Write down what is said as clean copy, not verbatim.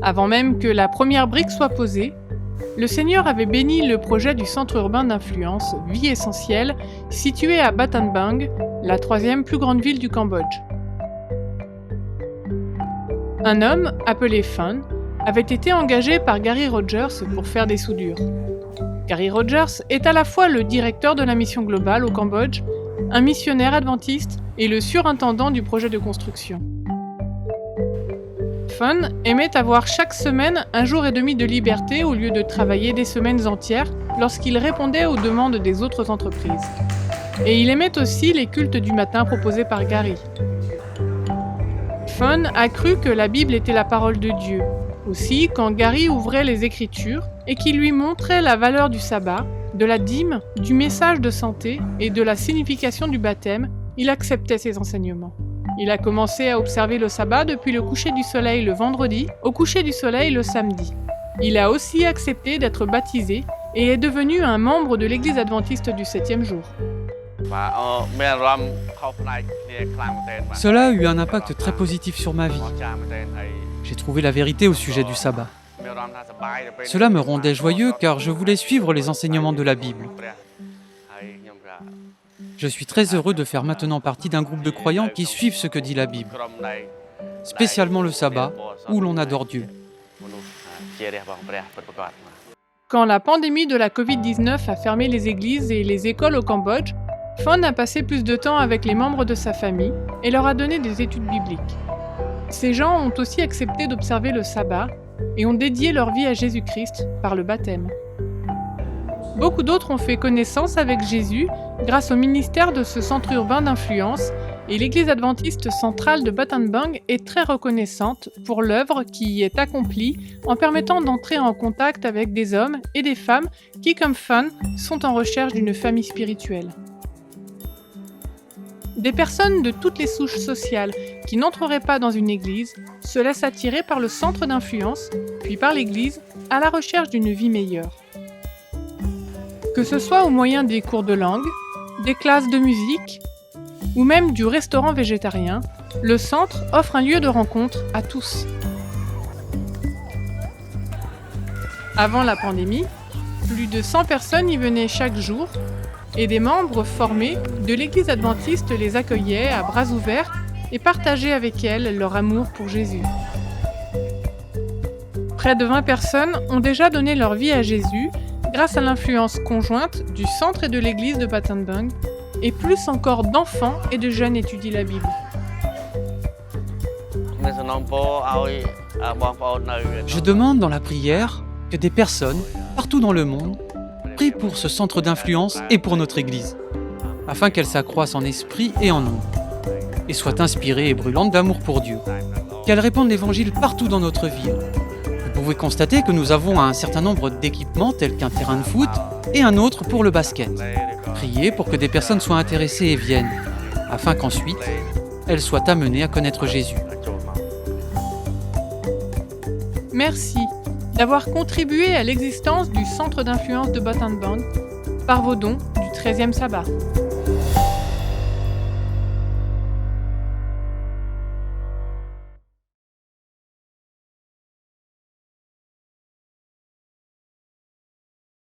Avant même que la première brique soit posée, le Seigneur avait béni le projet du centre urbain d'influence Vie Essentielle, situé à Battambang, la 3e plus grande ville du Cambodge. Un homme, appelé Fun, avait été engagé par Gary Rogers pour faire des soudures. Gary Rogers est à la fois le directeur de la mission globale au Cambodge, un missionnaire adventiste et le surintendant du projet de construction. Fun aimait avoir chaque semaine un jour et demi de liberté au lieu de travailler des semaines entières lorsqu'il répondait aux demandes des autres entreprises. Et il aimait aussi les cultes du matin proposés par Gary. Fun a cru que la Bible était la parole de Dieu. Aussi, quand Gary ouvrait les Écritures et qu'il lui montrait la valeur du sabbat, de la dîme, du message de santé et de la signification du baptême, il acceptait ses enseignements. Il a commencé à observer le sabbat depuis le coucher du soleil le vendredi au coucher du soleil le samedi. Il a aussi accepté d'être baptisé et est devenu un membre de l'Église adventiste du 7e jour. Cela a eu un impact très positif sur ma vie. J'ai trouvé la vérité au sujet du sabbat. Cela me rendait joyeux car je voulais suivre les enseignements de la Bible. Je suis très heureux de faire maintenant partie d'un groupe de croyants qui suivent ce que dit la Bible, spécialement le sabbat, où l'on adore Dieu. Quand la pandémie de la Covid-19 a fermé les églises et les écoles au Cambodge, Fun a passé plus de temps avec les membres de sa famille et leur a donné des études bibliques. Ces gens ont aussi accepté d'observer le sabbat et ont dédié leur vie à Jésus-Christ par le baptême. Beaucoup d'autres ont fait connaissance avec Jésus grâce au ministère de ce centre urbain d'influence et l'Église adventiste centrale de Battambang est très reconnaissante pour l'œuvre qui y est accomplie en permettant d'entrer en contact avec des hommes et des femmes qui, comme Fun, sont en recherche d'une famille spirituelle. Des personnes de toutes les souches sociales qui n'entreraient pas dans une église se laissent attirer par le centre d'influence, puis par l'église, à la recherche d'une vie meilleure. Que ce soit au moyen des cours de langue, des classes de musique, ou même du restaurant végétarien, le centre offre un lieu de rencontre à tous. Avant la pandémie, plus de 100 personnes y venaient chaque jour et des membres formés de l'Église adventiste les accueillaient à bras ouverts et partageaient avec elles leur amour pour Jésus. Près de 20 personnes ont déjà donné leur vie à Jésus grâce à l'influence conjointe du centre et de l'église de Battambang, et plus encore d'enfants et de jeunes étudient la Bible. Je demande dans la prière que des personnes, partout dans le monde, prient pour ce centre d'influence et pour notre Église, afin qu'elle s'accroisse en esprit et en nombre, et soit inspirée et brûlante d'amour pour Dieu, qu'elle répande l'Évangile partout dans notre ville. Vous pouvez constater que nous avons un certain nombre d'équipements tels qu'un terrain de foot et un autre pour le basket. Priez pour que des personnes soient intéressées et viennent, afin qu'ensuite, elles soient amenées à connaître Jésus. Merci d'avoir contribué à l'existence du centre d'influence de Battambang par vos dons du 13e sabbat.